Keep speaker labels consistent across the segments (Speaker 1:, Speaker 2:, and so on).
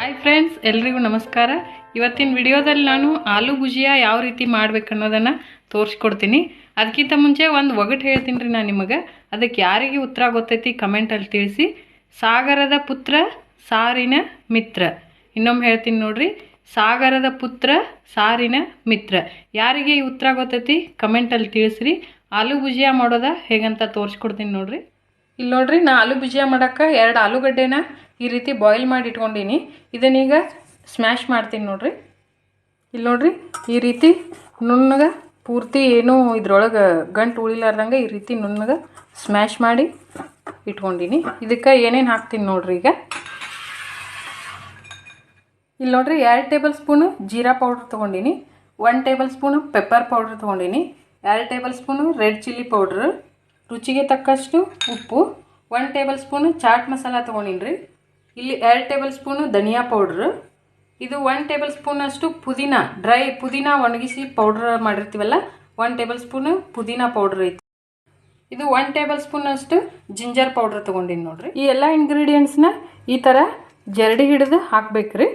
Speaker 1: Hi friends, ಎಲ್ರಿಗೂ ನಮಸ್ಕಾರ. ಇವತ್ತಿನ ವಿಡಿಯೋದಲ್ಲಿ ನಾನು ಆಲೂ ಭುಜಿಯಾ ಯಾವ ರೀತಿ ಮಾಡ್ಬೇಕು ಅನ್ನೋದನ್ನು ತೋರಿಸ್ಕೊಡ್ತೀನಿ. ಅದಕ್ಕಿಂತ ಮುಂಚೆ ಒಂದು ಒಗಟು ಹೇಳ್ತೀನಿ ರೀ ನಾನು ನಿಮಗೆ. ಅದಕ್ಕೆ ಯಾರಿಗೆ ಉತ್ತರ ಗೊತ್ತೈತಿ ಕಮೆಂಟಲ್ಲಿ ತಿಳಿಸಿ. ಸಾಗರದ ಪುತ್ರ ಸಾರಿನ ಮಿತ್ರ. ಇನ್ನೊಮ್ಮೆ ಹೇಳ್ತೀನಿ ನೋಡ್ರಿ, ಸಾಗರದ ಪುತ್ರ ಸಾರಿನ ಮಿತ್ರ. ಯಾರಿಗೆ ಈ ಉತ್ತರ ಗೊತ್ತೈತಿ ಕಮೆಂಟಲ್ಲಿ ತಿಳಿಸ್ರಿ. ಆಲೂ ಭುಜಿಯಾ ಮಾಡೋದ ಹೇಗಂತ ತೋರಿಸ್ಕೊಡ್ತೀನಿ ನೋಡ್ರಿ. ಇಲ್ಲಿ ನೋಡ್ರಿ, ನಾ ಆಲೂ ಭುಜಿಯಾ ಮಾಡೋಕ್ಕೆ 2 ಆಲೂಗಡ್ಡೆನ ಈ ರೀತಿ ಬಾಯ್ಲ್ ಮಾಡಿ ಇಟ್ಕೊಂಡೀನಿ. ಇದನ್ನೀಗ ಸ್ಮ್ಯಾಶ್ ಮಾಡ್ತೀನಿ ನೋಡ್ರಿ. ಇಲ್ಲಿ ನೋಡ್ರಿ, ಈ ರೀತಿ ನುಣ್ಣಗೆ ಪೂರ್ತಿ ಏನೂ ಇದ್ರೊಳಗೆ ಗಂಟು ಉಳಿಲಾರ್ದಂಗೆ ಈ ರೀತಿ ನುಣ್ಣಗೆ ಸ್ಮ್ಯಾಶ್ ಮಾಡಿ ಇಟ್ಕೊಂಡೀನಿ. ಇದಕ್ಕೆ ಏನೇನು ಹಾಕ್ತೀನಿ ನೋಡ್ರಿ. ಈಗ ಇಲ್ಲಿ ನೋಡ್ರಿ, 2 ಟೇಬಲ್ ಸ್ಪೂನು ಜೀರಾ ಪೌಡ್ರ್ ತೊಗೊಂಡಿನಿ, 1 ಟೇಬಲ್ ಸ್ಪೂನು ಪೆಪ್ಪರ್ ಪೌಡ್ರ್ ತೊಗೊಂಡಿನಿ, 2 table spoon red chilli powder, ರುಚಿಗೆ ತಕ್ಕಷ್ಟು ಉಪ್ಪು, 1 ಟೇಬಲ್ ಸ್ಪೂನು ಚಾಟ್ ಮಸಾಲ ತೊಗೊಂಡಿನಿ ರೀ. ಇಲ್ಲಿ 2 ಟೇಬಲ್ ಸ್ಪೂನು ಧನಿಯಾ ಪೌಡ್ರ್, ಇದು 1 ಟೇಬಲ್ ಸ್ಪೂನಷ್ಟು ಪುದೀನ, ಡ್ರೈ ಪುದೀನ ಒಣಗಿಸಿ ಪೌಡ್ರ್ ಮಾಡಿರ್ತೀವಲ್ಲ, 1 ಟೇಬಲ್ ಸ್ಪೂನು ಪುದೀನ ಪೌಡ್ರ್ ಐತಿ. ಇದು 1 ಟೇಬಲ್ ಸ್ಪೂನಷ್ಟು ಜಿಂಜರ್ ಪೌಡ್ರ್ ತೊಗೊಂಡಿನಿ ನೋಡ್ರಿ. ಈ ಎಲ್ಲ ಇಂಗ್ರೀಡಿಯೆಂಟ್ಸ್ನ ಈ ಥರ ಜರಡಿ ಹಿಡಿದು ಹಾಕ್ಬೇಕ್ರಿ.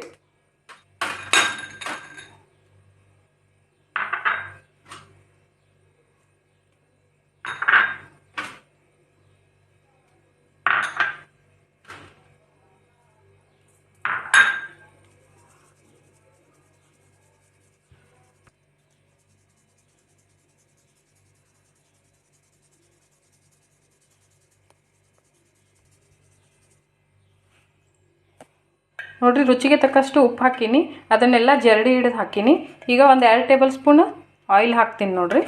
Speaker 1: ನೋಡ್ರಿ, ರುಚಿಗೆ ತಕ್ಕಷ್ಟು ಉಪ್ಪು ಹಾಕೀನಿ, ಅದನ್ನೆಲ್ಲ ಜರಡಿ ಹಿಡಿದು ಹಾಕೀನಿ. ಈಗ ಒಂದು 2 ಟೇಬಲ್ ಸ್ಪೂನ್ ಆಯಿಲ್ ಹಾಕ್ತೀನಿ ನೋಡ್ರಿ.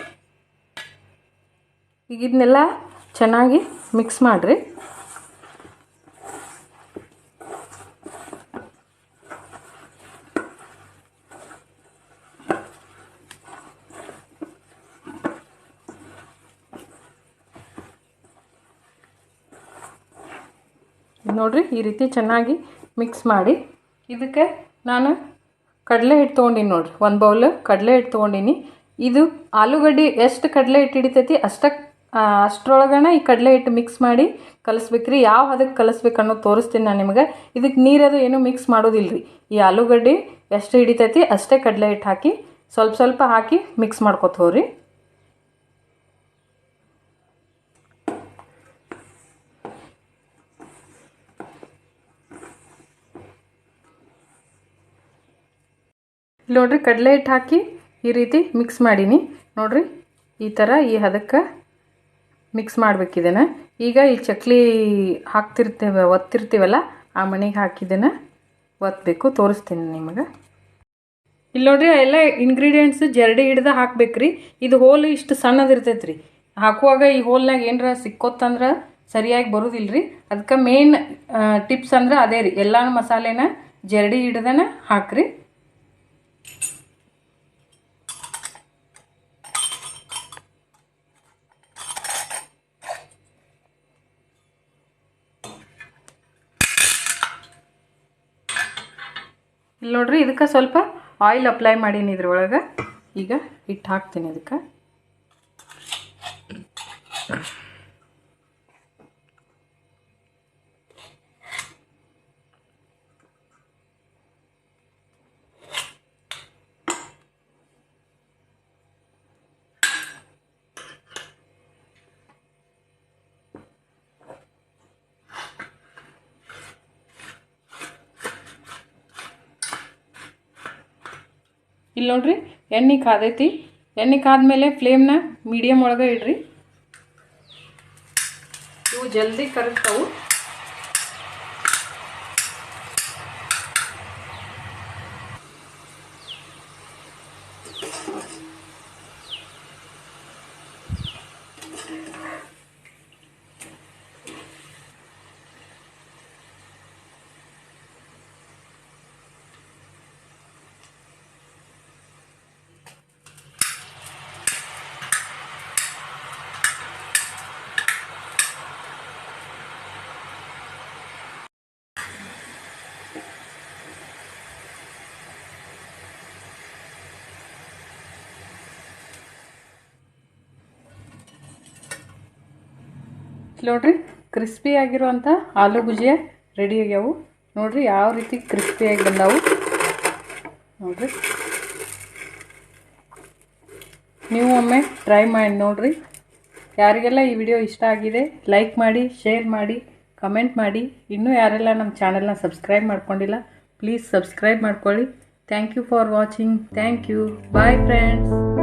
Speaker 1: ಈಗ ಇದನ್ನೆಲ್ಲ ಚೆನ್ನಾಗಿ ಮಿಕ್ಸ್ ಮಾಡಿರಿ. ನೋಡ್ರಿ, ಈ ರೀತಿ ಚೆನ್ನಾಗಿ ಮಿಕ್ಸ್ ಮಾಡಿ ಇದಕ್ಕೆ ನಾನು ಕಡಲೆ ಹಿಟ್ಟು ತೊಗೊಂಡಿನಿ ನೋಡ್ರಿ. 1 ಬೌಲ್ ಕಡಲೆ ಹಿಟ್ಟು ತೊಗೊಂಡಿನಿ. ಇದು ಆಲೂಗಡ್ಡೆ ಎಷ್ಟು ಕಡಲೆ ಹಿಟ್ಟು ಹಿಡಿತೈತಿ ಅಷ್ಟರೊಳಗಣ ಈ ಕಡಲೆ ಹಿಟ್ಟು ಮಿಕ್ಸ್ ಮಾಡಿ ಕಲಿಸ್ಬೇಕ್ರಿ. ಯಾವ ಹದಕ್ಕೆ ಕಲಿಸ್ಬೇಕು ಅನ್ನೋದು ತೋರಿಸ್ತೀನಿ ನಾನು ನಿಮಗೆ. ಇದಕ್ಕೆ ನೀರದು ಏನೂ ಮಿಕ್ಸ್ ಮಾಡೋದಿಲ್ಲ ರೀ. ಈ ಆಲೂಗಡ್ಡೆ ಎಷ್ಟು ಹಿಡಿತೈತಿ ಅಷ್ಟೇ ಕಡಲೆ ಹಿಟ್ಟು ಹಾಕಿ ಸ್ವಲ್ಪ ಸ್ವಲ್ಪ ಹಾಕಿ ಮಿಕ್ಸ್ ಮಾಡ್ಕೊತ ಹೋಗ್ರಿ. ನೋಡ್ರಿ, ಕಡಲೆ ಹಿಟ್ಟು ಹಾಕಿ ಈ ರೀತಿ ಮಿಕ್ಸ್ ಮಾಡೀನಿ ನೋಡ್ರಿ. ಈ ಥರ ಈ ಹದಕ್ಕೆ ಮಿಕ್ಸ್ ಮಾಡ್ಬೇಕಿದೆನ. ಈಗ ಈ ಚಕ್ಲಿ ಒತ್ತಿರ್ತೀವಲ್ಲ ಆ ಮನೆಗೆ ಹಾಕಿದ್ದನ್ನು ಒತ್ತಬೇಕು. ತೋರಿಸ್ತೀನಿ ನಿಮಗೆ. ಇಲ್ಲಿ ನೋಡ್ರಿ, ಎಲ್ಲ ಇಂಗ್ರೀಡಿಯೆಂಟ್ಸ್ ಜರಡಿ ಹಿಡ್ದು ಹಾಕ್ಬೇಕ್ರಿ. ಇದು ಹೋಲ್ ಇಷ್ಟು ಸಣ್ಣದಿರ್ತೈತೆ ರೀ. ಹಾಕುವಾಗ ಈ ಹೋಲ್ನಾಗ ಏನರ ಸಿಕ್ಕೋತ್ತಂದ್ರೆ ಸರಿಯಾಗಿ ಬರೋದಿಲ್ಲ ರೀ. ಅದಕ್ಕೆ ಮೇನ್ ಟಿಪ್ಸ್ ಅಂದ್ರೆ ಅದೇ ರೀ, ಎಲ್ಲ ಮಸಾಲೆನ ಜರಡಿ ಹಿಡ್ದನ ಹಾಕ್ರಿ. ಇಲ್ಲಿ ನೋಡ್ರಿ, ಇದಕ್ಕೆ ಸ್ವಲ್ಪ ಆಯಿಲ್ ಅಪ್ಲೈ ಮಾಡೀನಿ ಇದ್ರೊಳಗೆ. ಈಗ ಹಿಟ್ಟು ಹಾಕ್ತೀನಿ ಇದಕ್ಕೆ. ಇಲ್ಲಿ ನೋಡ್ರಿ, ಎಣ್ಣೆ ಕಾದೈತಿ. ಎಣ್ಣೆ ಕಾದ್ಮೇಲೆ ಫ್ಲೇಮ್ನ ಮೀಡಿಯಮ್ ಒಳಗೆ ಇಡ್ರಿ. ಇವು ಜಲ್ದಿ ಕರಗ್ತಾವು. ನೋಡ್ರಿ, ಕ್ರಿಸ್ಪಿ ಆಗಿರುವಂಥ ಆಲೂ ಭುಜಿಯಾ ರೆಡಿ ಆಗ್ಯಾವು ನೋಡಿರಿ ಯಾವ ರೀತಿ ಕ್ರಿಸ್ಪಿಯಾಗಿ ಬಂದಾವು ನೋಡಿರಿ. ನೀವು ಒಮ್ಮೆ ಟ್ರೈ ಮಾಡಿ ನೋಡಿರಿ. ಯಾರಿಗೆಲ್ಲ ಈ ವಿಡಿಯೋ ಇಷ್ಟ ಆಗಿದೆ ಲೈಕ್ ಮಾಡಿ, ಶೇರ್ ಮಾಡಿ, ಕಮೆಂಟ್ ಮಾಡಿ. ಇನ್ನೂ ಯಾರೆಲ್ಲ ನಮ್ಮ ಚಾನಲ್ನ ಸಬ್ಸ್ಕ್ರೈಬ್ ಮಾಡ್ಕೊಂಡಿಲ್ಲ ಪ್ಲೀಸ್ ಸಬ್ಸ್ಕ್ರೈಬ್ ಮಾಡ್ಕೊಳ್ಳಿ. Thank you for watching. Thank you. Bye friends.